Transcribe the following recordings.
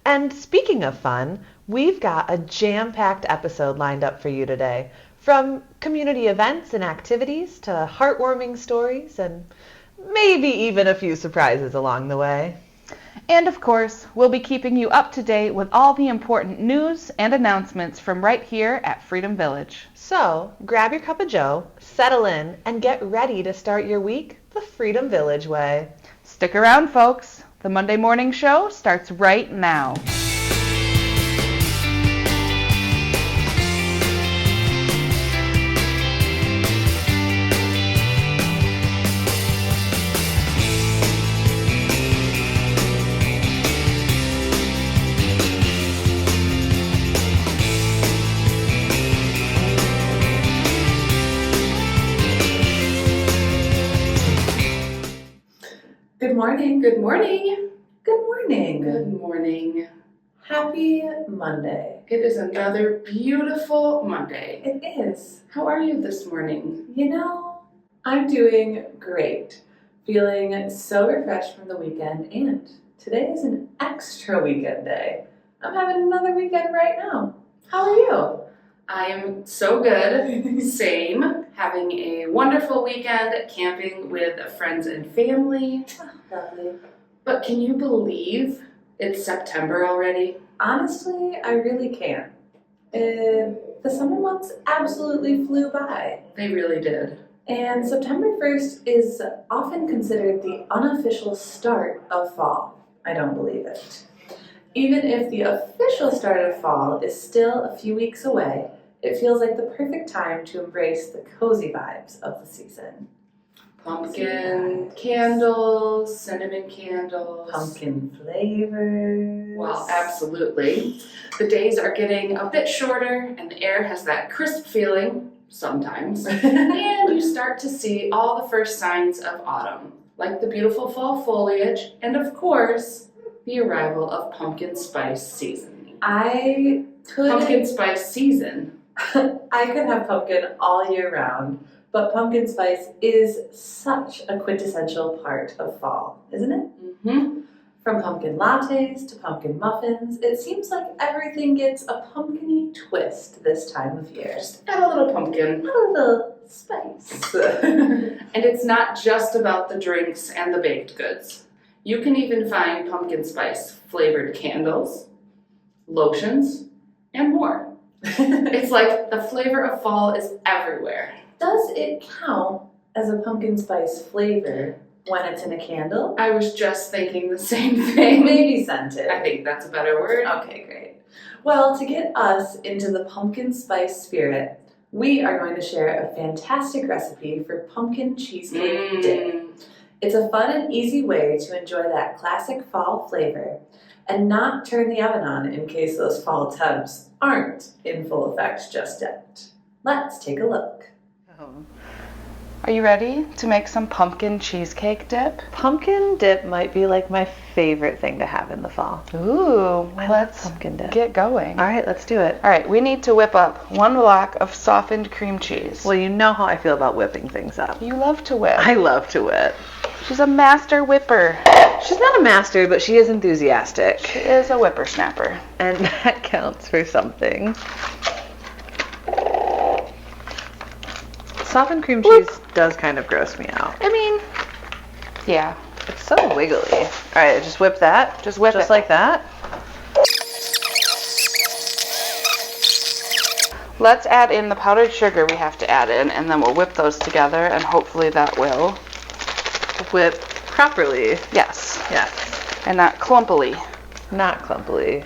And speaking of fun, we've got a jam-packed episode lined up for you today. From community events and activities to heartwarming stories and maybe even a few surprises along the way. And of course, we'll be keeping you up to date with all the important news and announcements from right here at Freedom Village. So, grab your cup of joe, settle in, and get ready to start your week the Freedom Village way. Stick around, folks. The Monday morning show starts right now. Good morning. Good morning. Good morning. Good morning. Happy Monday. It is another beautiful Monday. It is. How are you this morning? You know, I'm doing great. Feeling so refreshed from the weekend, and today is an extra weekend day. I'm having another weekend right now. How are you? I am so good. Same. Having a wonderful weekend camping with friends and family. Oh, lovely. But can you believe it's September already? Honestly, I really can't. The summer months absolutely flew by. They really did. And September 1st is often considered the unofficial start of fall. I don't believe it. Even if the official start of fall is still a few weeks away, it feels like the perfect time to embrace the cozy vibes of the season. Pumpkin candles, cinnamon candles. Pumpkin flavors. Well, absolutely. The days are getting a bit shorter and the air has that crisp feeling, sometimes. And you start to see all the first signs of autumn, like the beautiful fall foliage and, of course, the arrival of pumpkin spice season. Pumpkin spice season. I could have pumpkin all year round, but pumpkin spice is such a quintessential part of fall, isn't it? Mm-hmm. From pumpkin lattes to pumpkin muffins, it seems like everything gets a pumpkin-y twist this time of year. Just add a little pumpkin. A little spice. And it's not just about the drinks and the baked goods. You can even find pumpkin spice flavored candles, lotions, and more. It's like the flavor of fall is everywhere. Does it count as a pumpkin spice flavor when it's in a candle? I was just thinking the same thing. Maybe scented. I think that's a better word. Okay, great. Well, to get us into the pumpkin spice spirit, we are going to share a fantastic recipe for pumpkin cheesecake dip. It's a fun and easy way to enjoy that classic fall flavor and not turn the oven on in case those fall temps aren't in full effect just yet. Let's take a look. Are you ready to make some pumpkin cheesecake dip? Pumpkin dip might be like my favorite thing to have in the fall. Ooh, Let's pumpkin dip. Get going. All right, let's do it. All right, we need to whip up 1 block of softened cream cheese. Well, you know how I feel about whipping things up. You love to whip. I love to whip. She's a master whipper. She's not a master, but she is enthusiastic. She is a whippersnapper. And that counts for something. Softened cream cheese does kind of gross me out. I mean, yeah. It's so wiggly. All right, just whip that. Just whip Just it. like that. Let's add in the powdered sugar we have to add in, and then we'll whip those together, and hopefully that will Whip properly. Yes. Yes. And not clumpily. Not clumpily.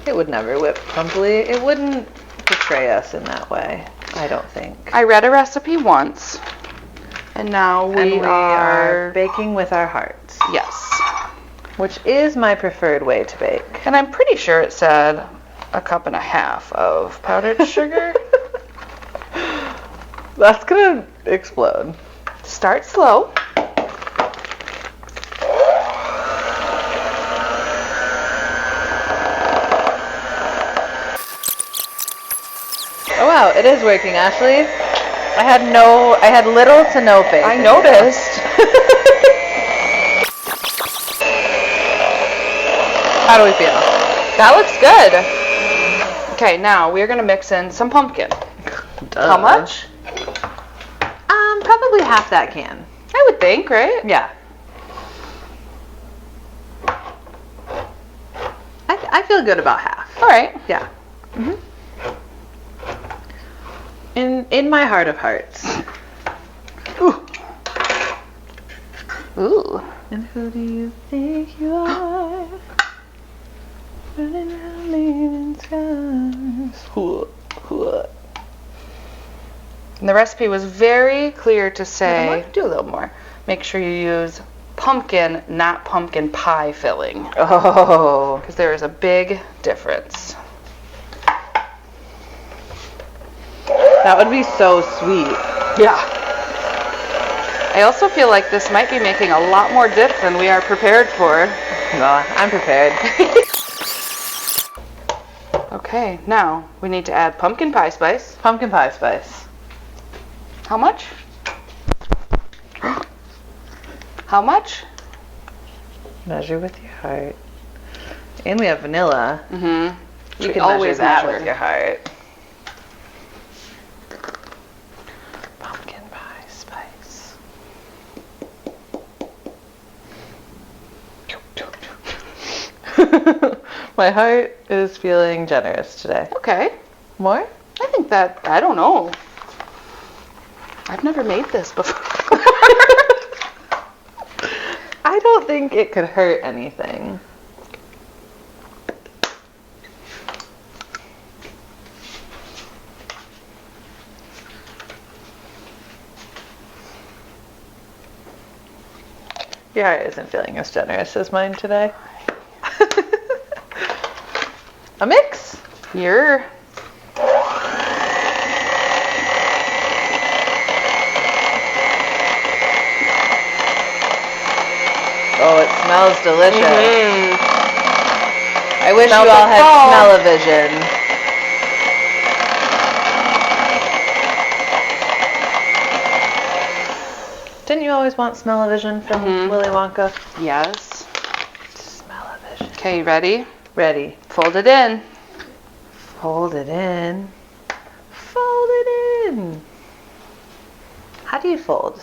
It would never whip clumpily. It wouldn't betray us in that way, I don't think. I read a recipe once, and now we are baking with our hearts. Yes. Which is my preferred way to bake. And I'm pretty sure it said 1.5 cups of powdered sugar. That's gonna explode. Start slow. Oh wow, it is working, Ashley. I had little to no faith. I noticed. How do we feel? That looks good. Okay, now we're going to mix in some pumpkin. How much? Probably half that can. I would think, right? Yeah. I feel good about half. All right. Yeah. In my heart of hearts. Ooh. Ooh. And who do you think you are? Running around leaving skies. And the recipe was very clear to say, do a little more. Make sure you use pumpkin, not pumpkin pie filling. Oh. Because there is a big difference. That would be so sweet. Yeah. I also feel like this might be making a lot more dip than we are prepared for. No, I'm prepared. Okay, now we need to add pumpkin pie spice. Pumpkin pie spice. How much? How much? Measure with your heart. And we have vanilla. Mm-hmm. You We can always measure that measure. with your heart. Pumpkin pie spice. My heart is feeling generous today. Okay. More? I think that, I don't know. I've never made this before. I don't think it could hurt anything. Your heart isn't feeling as generous as mine today. A mix? You're... Oh, it smells delicious. Mm-hmm. I wish Smells you all like had fall. smell-o-vision. Didn't you always want smell-o-vision from Willy Wonka? Yes. Smell-o-vision. Okay, you ready? Ready. Fold it in. Fold it in. Fold it in. How do you fold?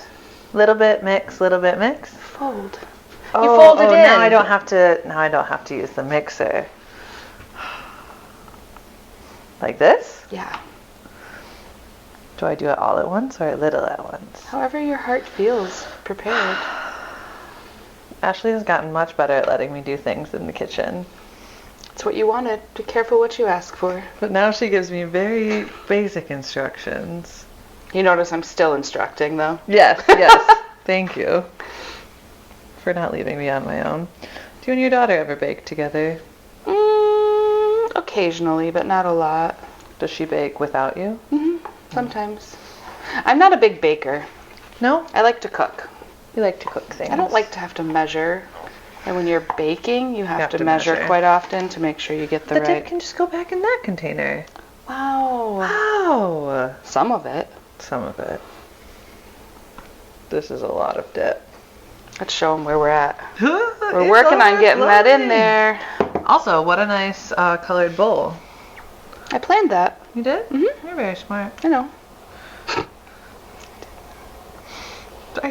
Little bit mix, little bit mix. Fold. Oh, You fold it in. Now I don't have to. Now I don't have to use the mixer. Like this? Yeah. Do I do it all at once or a little at once? However your heart feels prepared. Ashley has gotten much better at letting me do things in the kitchen. It's what you wanted. Be careful what you ask for. But now she gives me very basic instructions. You notice I'm still instructing, though. Yes, yes. Thank you for not leaving me on my own. Do you and your daughter ever bake together? Occasionally, but not a lot. Does she bake without you? Sometimes. I'm not a big baker. No? I like to cook. You like to cook things. I don't like to have to measure. And when you're baking, you have to measure measure. quite often to make sure you get the The right... dip can just go back in that container. Wow. Wow. Some of it. Some of it. This is a lot of dip. Let's show them where we're at. We're working on getting that in there. Also, what a nice colored bowl. I planned that. You did? Mm-hmm. You're very smart. I know.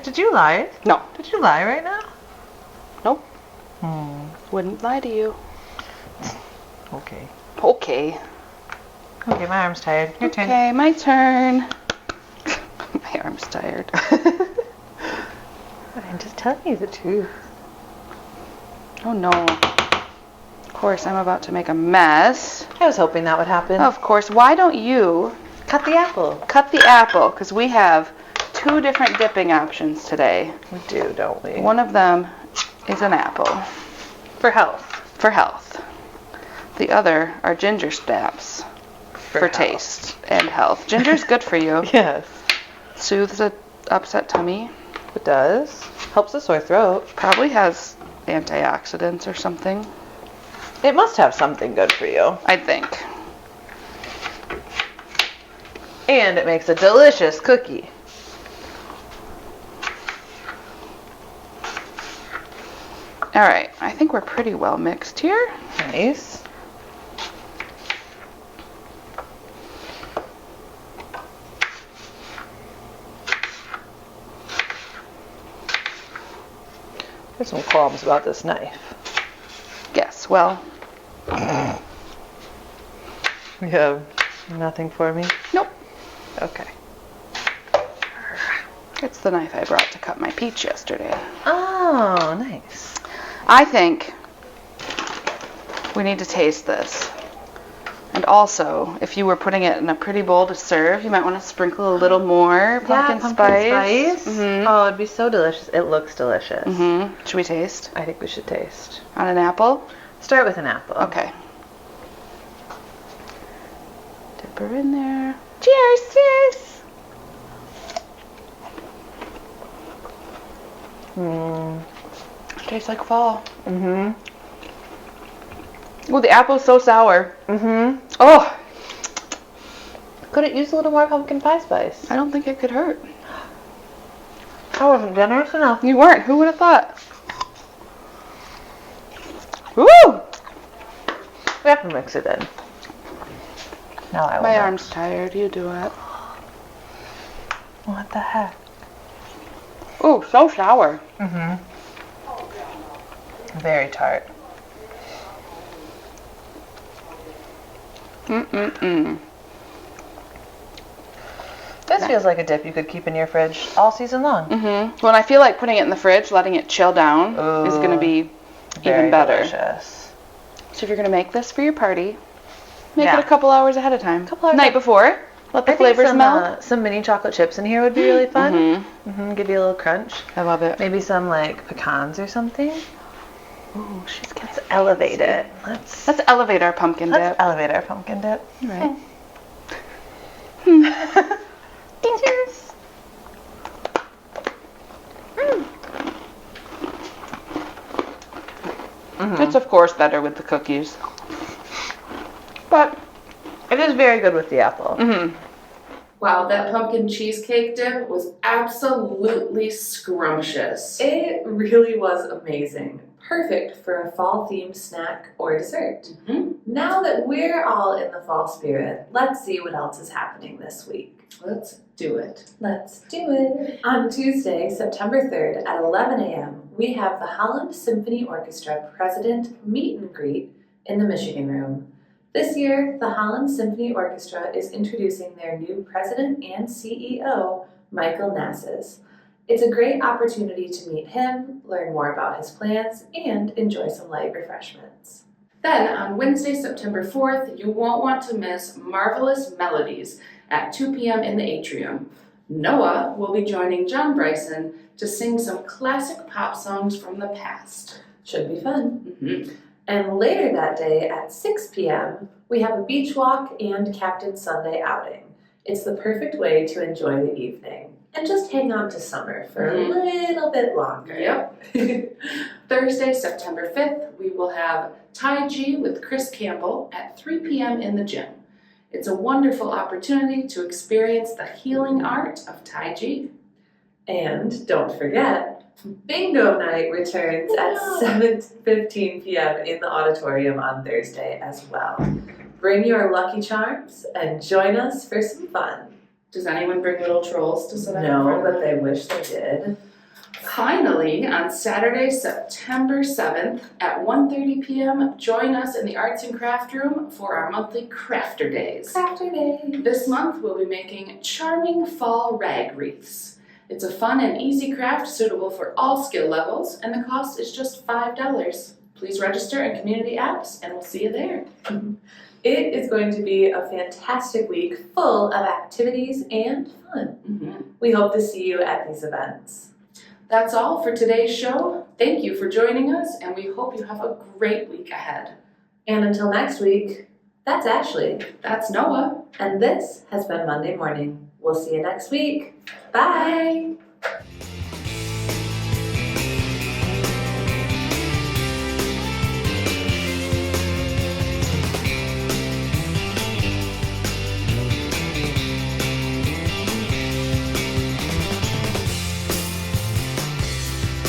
Did you lie? No. Did you lie right now? Nope. Wouldn't lie to you. Okay. Okay. Okay, my arm's tired. Your turn. Okay, my turn. My arm's tired. I'm just telling you the truth. Oh no. Of course, I'm about to make a mess. I was hoping that would happen. Of course, why don't you Cut the apple. cut the apple? Because we have 2 different dipping options today. We do, don't we? One of them is an apple for health. for health. The other are ginger snaps for health. taste and health. Ginger's good for you. Yes. Soothes an upset tummy. It does. Helps a sore throat. Probably has antioxidants or something, It must have something good for you. I think. And it makes a delicious cookie. All right, I think we're pretty well mixed here. Nice. There's some qualms about this knife. Yes, well. You have nothing for me? Nope. Okay. It's the knife I brought to cut my peach yesterday. Oh, nice. I think we need to taste this. And also, if you were putting it in a pretty bowl to serve, you might want to sprinkle a little more pumpkin spice. Mm-hmm. Oh, it'd be so delicious. It looks delicious. Mm-hmm. Should we taste? I think we should taste. On an apple? Start with an apple. Okay. Dip her in there. Cheers! Cheers! Mm. Tastes like fall. Mm-hmm. Oh, the apple's so sour. Mm-hmm. Oh! Could it use a little more pumpkin pie spice? I don't think it could hurt. I wasn't generous enough. You weren't. Who would have thought? Woo! We have to mix it in. Now I will. My arm's tired. You do it. What the heck? Oh, so sour. Mm-hmm. Very tart. Mm-mm-mm. This feels like a dip you could keep in your fridge all season long. Mm-hmm. Well, and I feel like putting it in the fridge, letting it chill down, is going to be even better. Delicious. So if you're going to make this for your party, make it a couple hours ahead of time. Couple hours Night before. Let the flavors melt. Some mini chocolate chips in here would be really fun. Mm-hmm. Mm-hmm. Give you a little crunch. I love it. Maybe some like pecans or something. Ooh, she's getting Let's elevate it. Let's elevate our pumpkin dip. elevate our pumpkin dip. All right. Cheers. Mm-hmm. It's of course better with the cookies, but it is very good with the apple. Mm-hmm. Wow, that pumpkin cheesecake dip was absolutely scrumptious. It really was amazing. Perfect for a fall-themed snack or dessert. Mm-hmm. Now that we're all in the fall spirit, let's see what else is happening this week. Let's do it. Let's do it. On Tuesday, September 3rd at 11 a.m., we have the Holland Symphony Orchestra President Meet and Greet in the Michigan Room. This year, the Holland Symphony Orchestra is introducing their new president and CEO, Michael Nasses. It's a great opportunity to meet him, learn more about his plans, and enjoy some light refreshments. Then, on Wednesday, September 4th, you won't want to miss Marvelous Melodies at 2 p.m. in the atrium. Noah will be joining John Bryson to sing some classic pop songs from the past. Should be fun. Mm-hmm. And later that day at 6 p.m., we have a beach walk and Captain Sunday outing. It's the perfect way to enjoy the evening and just hang on to summer for a little bit longer. Yep. Thursday, September 5th, we will have Tai Chi with Chris Campbell at 3 p.m. in the gym. It's a wonderful opportunity to experience the healing art of Tai Chi. And don't forget, Bingo Night returns at 7:15 p.m. in the auditorium on Thursday as well. Bring your lucky charms and join us for some fun. Does anyone bring little trolls to sit up? No, but they wish they did. Finally, on Saturday, September 7th at 1:30 p.m., join us in the Arts and Craft Room for our monthly Crafter Days. Crafter Days. This month, we'll be making charming fall rag wreaths. It's a fun and easy craft suitable for all skill levels, and the cost is just $5. Please register in Community Apps, and we'll see you there. It is going to be a fantastic week full of activities and fun. Mm-hmm. We hope to see you at these events. That's all for today's show. Thank you for joining us, and we hope you have a great week ahead. And until next week, that's Ashley. That's Noah. And this has been Monday Morning. We'll see you next week. Bye. Bye.